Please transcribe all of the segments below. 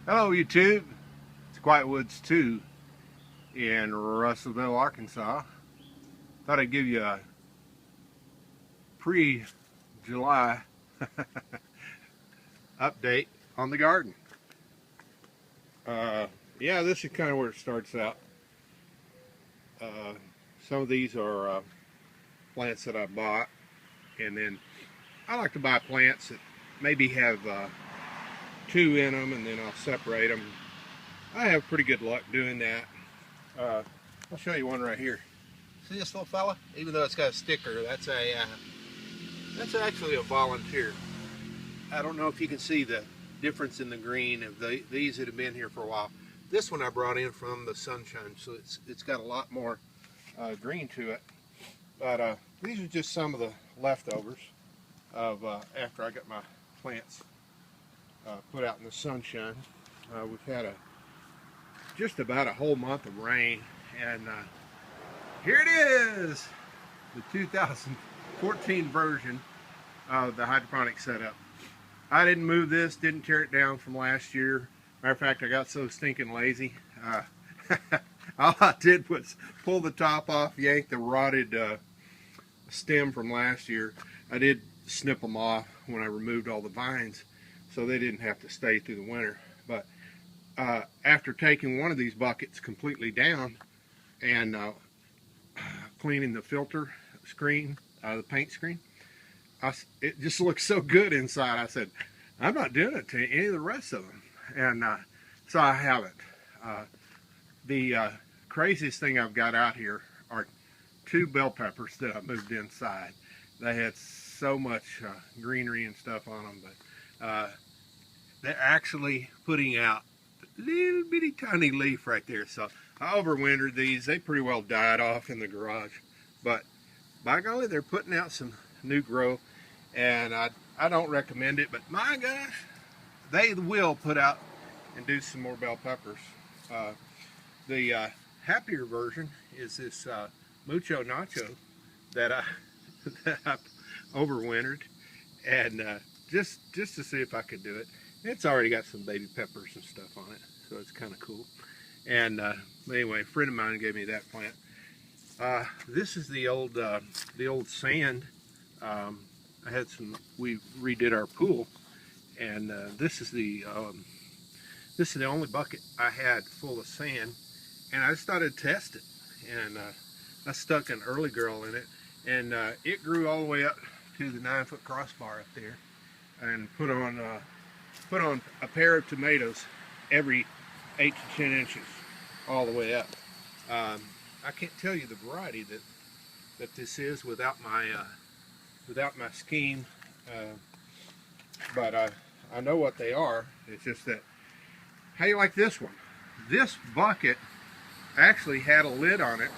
Hello YouTube, it's Quiet Woods 2 in Russellville, Arkansas. Thought I'd give you a pre-July update on the garden. Yeah, this is kind of where it starts out. Some of these are plants that I bought, and then I like to buy plants that maybe have two in them, and then I'll separate them. I have pretty good luck doing that. I'll show you one right here. See this little fella? Even though it's got a sticker, that's actually a volunteer. I don't know if you can see the difference in the green of these that have been here for a while. This one I brought in from the sunshine, so it's got a lot more green to it. But these are just some of the leftovers of after I got my plants put out in the sunshine. We've had just about a whole month of rain, and here it is, the 2014 version of the hydroponic setup. I didn't move this, didn't tear it down from last year. Matter of fact, I got so stinking lazy. All I did was pull the top off, yank the rotted stem from last year. I did snip them off when I removed all the vines, so they didn't have to stay through the winter. But after taking one of these buckets completely down and cleaning the filter screen, the paint screen, it just looks so good inside. I said, I'm not doing it to any of the rest of them, and so I haven't. The craziest thing I've got out here are two bell peppers that I moved inside. They had so much greenery and stuff on them, but they're actually putting out a little bitty tiny leaf right there. So I overwintered these. They pretty well died off in the garage, but by golly, they're putting out some new growth, and I don't recommend it, but my gosh, they will put out and do some more bell peppers. The happier version is this Mucho Nacho that I overwintered, and just to see if I could do it. It's already got some baby peppers and stuff on it, so it's kind of cool. And anyway, a friend of mine gave me that plant. This is the old sand. I had we redid our pool, and this is the only bucket I had full of sand, and I just thought I'd test it. And I stuck an early girl in it, and it grew all the way up to the 9-foot crossbar up there, and put on a pair of tomatoes every 8 to 10 inches all the way up. I can't tell you the variety that this is without my scheme, but I know what they are. It's just that, how do you like this one? This bucket actually had a lid on it,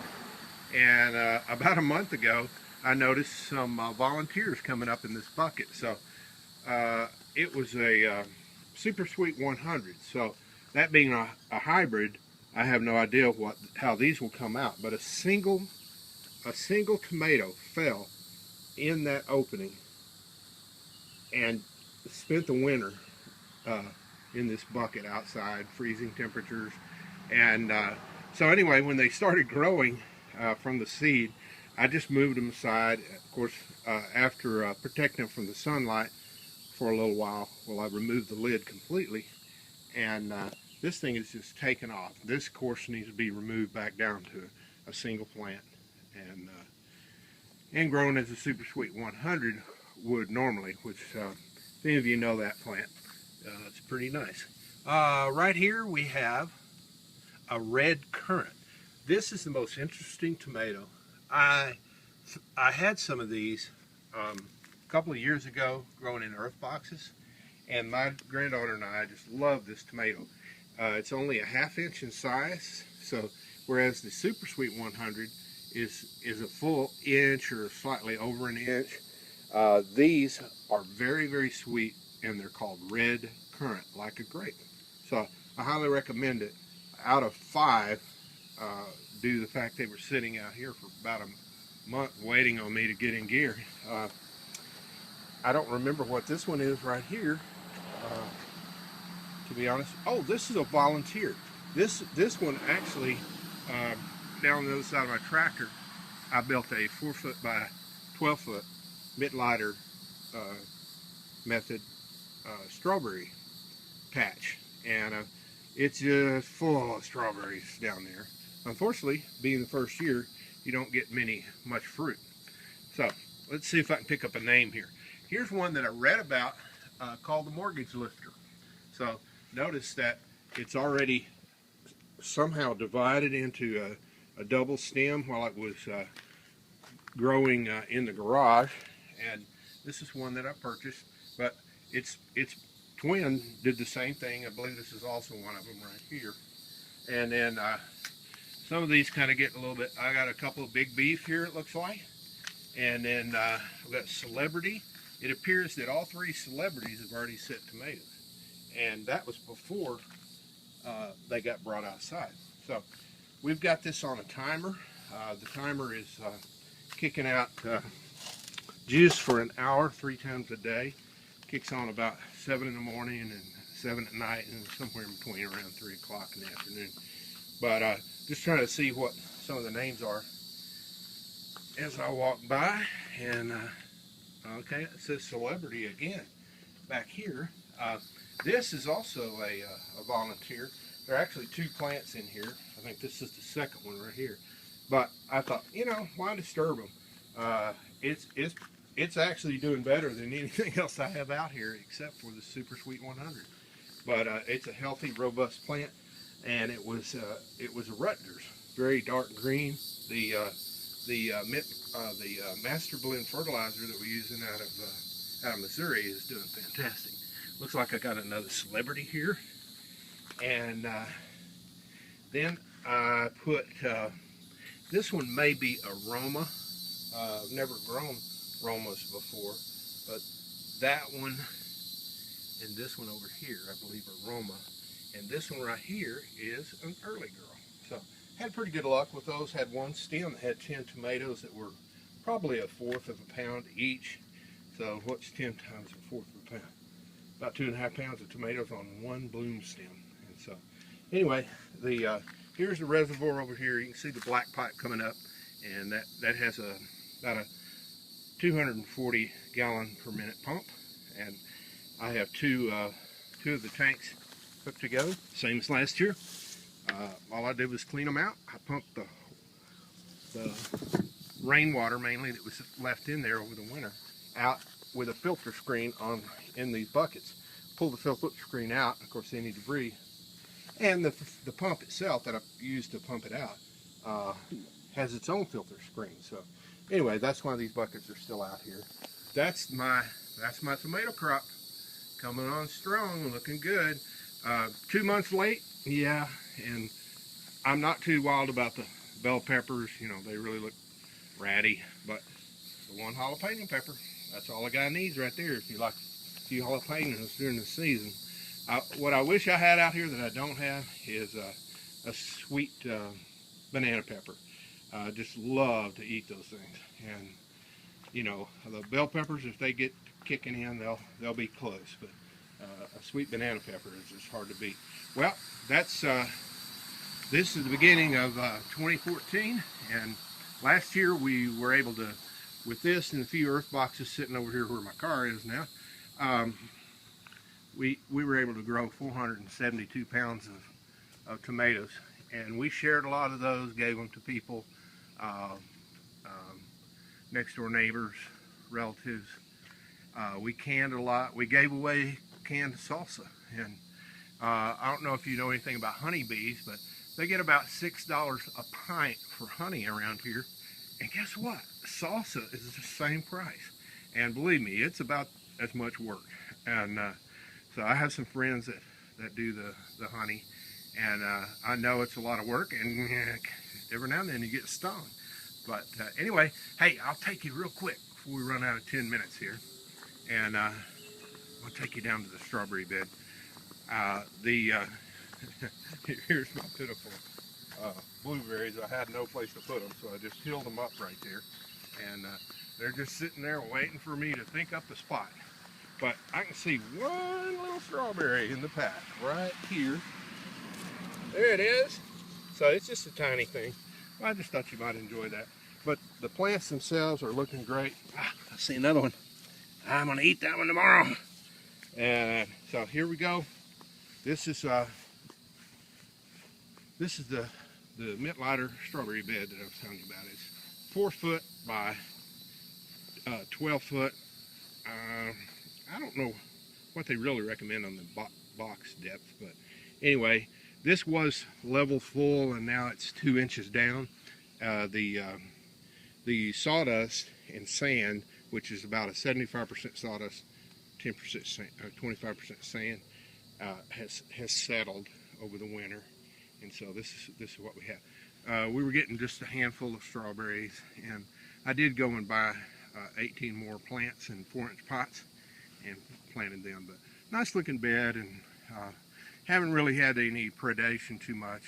and about a month ago I noticed some volunteers coming up in this bucket. So it was a Super Sweet 100. So that being a hybrid, I have no idea how these will come out. But a single tomato fell in that opening and spent the winter in this bucket outside, freezing temperatures. And so anyway, when they started growing from the seed, I just moved them aside. Of course, after protecting them from the sunlight for a little while I removed the lid completely, and this thing is just taken off. This, of course, needs to be removed back down to a single plant, and grown as a Super Sweet 100 would normally, which if any of you know that plant, it's pretty nice. Right here we have a red currant. This is the most interesting tomato. I had some of these a couple of years ago growing in earth boxes, and my granddaughter and I just love this tomato. It's only a ½ inch in size, so whereas the Super Sweet 100 is a full inch or slightly over an inch, these are very, very sweet, and they're called red currant, like a grape. So I highly recommend it. Out of 5, due to the fact they were sitting out here for about a month waiting on me to get in gear. I don't remember what this one is right here. to be honest. Oh, this is a volunteer. This one actually, down on the other side of my tractor, I built a 4-foot by 12-foot mid-lighter method strawberry patch, and it's just full of strawberries down there. Unfortunately, being the first year, you don't get much fruit. So let's see if I can pick up a name here. Here's one that I read about called the mortgage lifter. So notice that it's already somehow divided into a double stem while it was growing in the garage, and this is one that I purchased, but its twin did the same thing. I believe this is also one of them right here. And then some of these kind of get a little bit, I got a couple of big beef here, it looks like, and then I've got celebrity. It appears that all three celebrities have already set tomatoes, and that was before they got brought outside. So we've got this on a timer. The timer is kicking out juice for an hour 3 times a day. Kicks on about 7 in the morning and 7 at night, and somewhere in between around 3 o'clock in the afternoon. But just trying to see what some of the names are as I walk by. And okay, it says celebrity again back here. This is also a volunteer. There are actually 2 plants in here. I think this is the second one right here. But I thought, you know, why disturb them? It's actually doing better than anything else I have out here, except for the Super Sweet 100. But it's a healthy, robust plant, and it was a Rutgers, very dark green. The Masterblend fertilizer that we're using out of Missouri is doing fantastic. Looks like I got another celebrity here, and then I put this one may be aroma. I've never grown aromas before, but that one and this one over here, I believe, aroma, and this one right here is an early girl. So had pretty good luck with those. Had one stem that had 10 tomatoes that were probably 1/4 of a pound each. So what's 10 times 1/4 of a pound? About 2.5 pounds of tomatoes on one bloom stem. And so anyway, here's the reservoir over here. You can see the black pipe coming up, and that has about a 240 gallon per minute pump, and I have two of the tanks hooked together, same as last year. All I did was clean them out. I pumped the rainwater mainly that was left in there over the winter out with a filter screen in these buckets. Pull the filter screen out, of course any debris, and the pump itself that I used to pump it out has its own filter screen. So anyway, that's why these buckets are still out here. That's my tomato crop, coming on strong, looking good. 2 months late, yeah, and I'm not too wild about the bell peppers. You know, they really look ratty, but the one jalapeno pepper, that's all a guy needs right there if you like a few jalapenos during the season. What I wish I had out here that I don't have is a sweet banana pepper. I just love to eat those things, and you know, the bell peppers, if they get kicking in, they'll be close, but a sweet banana pepper is just hard to beat. Well, that's this is the beginning of 2014, and last year we were able to, with this and a few earth boxes sitting over here where my car is now, we were able to grow 472 pounds of tomatoes, and we shared a lot of those, gave them to people, next door neighbors, relatives. We canned a lot. We gave away canned salsa, and I don't know if you know anything about honeybees, but they get about $6 a pint for honey around here, and guess what? Salsa is the same price, and believe me, it's about as much work. And so I have some friends that do the honey, and I know it's a lot of work, and every now and then you get stung. But anyway, hey, I'll take you real quick before we run out of 10 minutes here, and I'll take you down to the strawberry bed. Here's my pitiful blueberries. I had no place to put them, so I just filled them up right there, and they're just sitting there waiting for me to think up a spot. But I can see one little strawberry in the pack right here. There it is. So it's just a tiny thing. I just thought you might enjoy that. But the plants themselves are looking great. Ah, I see another one. I'm gonna eat that one tomorrow. And so here we go. This is the Mittlider strawberry bed that I was telling you about. It's 4 foot by 12 foot. I don't know what they really recommend on the box depth, but anyway, this was level full and now it's 2 inches down. The sawdust and sand, which is about a 75% sawdust, 10% sand, 25% sand, has settled over the winter, and so this is what we have. We were getting just a handful of strawberries, and I did go and buy 18 more plants in 4-inch pots and planted them. But nice looking bed, and haven't really had any predation too much.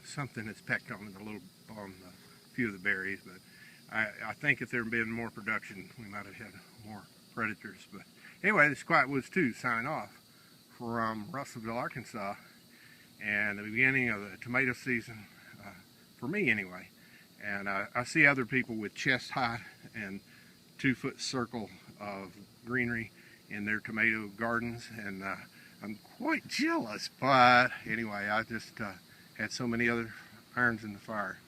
Something that's pecked on it a little on a few of the berries, but I think if there had been more production, we might have had more predators. But anyway, this is Quiet Woods 2 signing off from Russellville, Arkansas, and the beginning of the tomato season, for me anyway. And I see other people with chest high and 2-foot circle of greenery in their tomato gardens, and I'm quite jealous. But anyway, I just had so many other irons in the fire,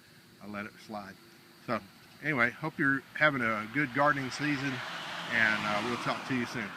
I let it slide. So anyway, hope you're having a good gardening season, and we'll talk to you soon.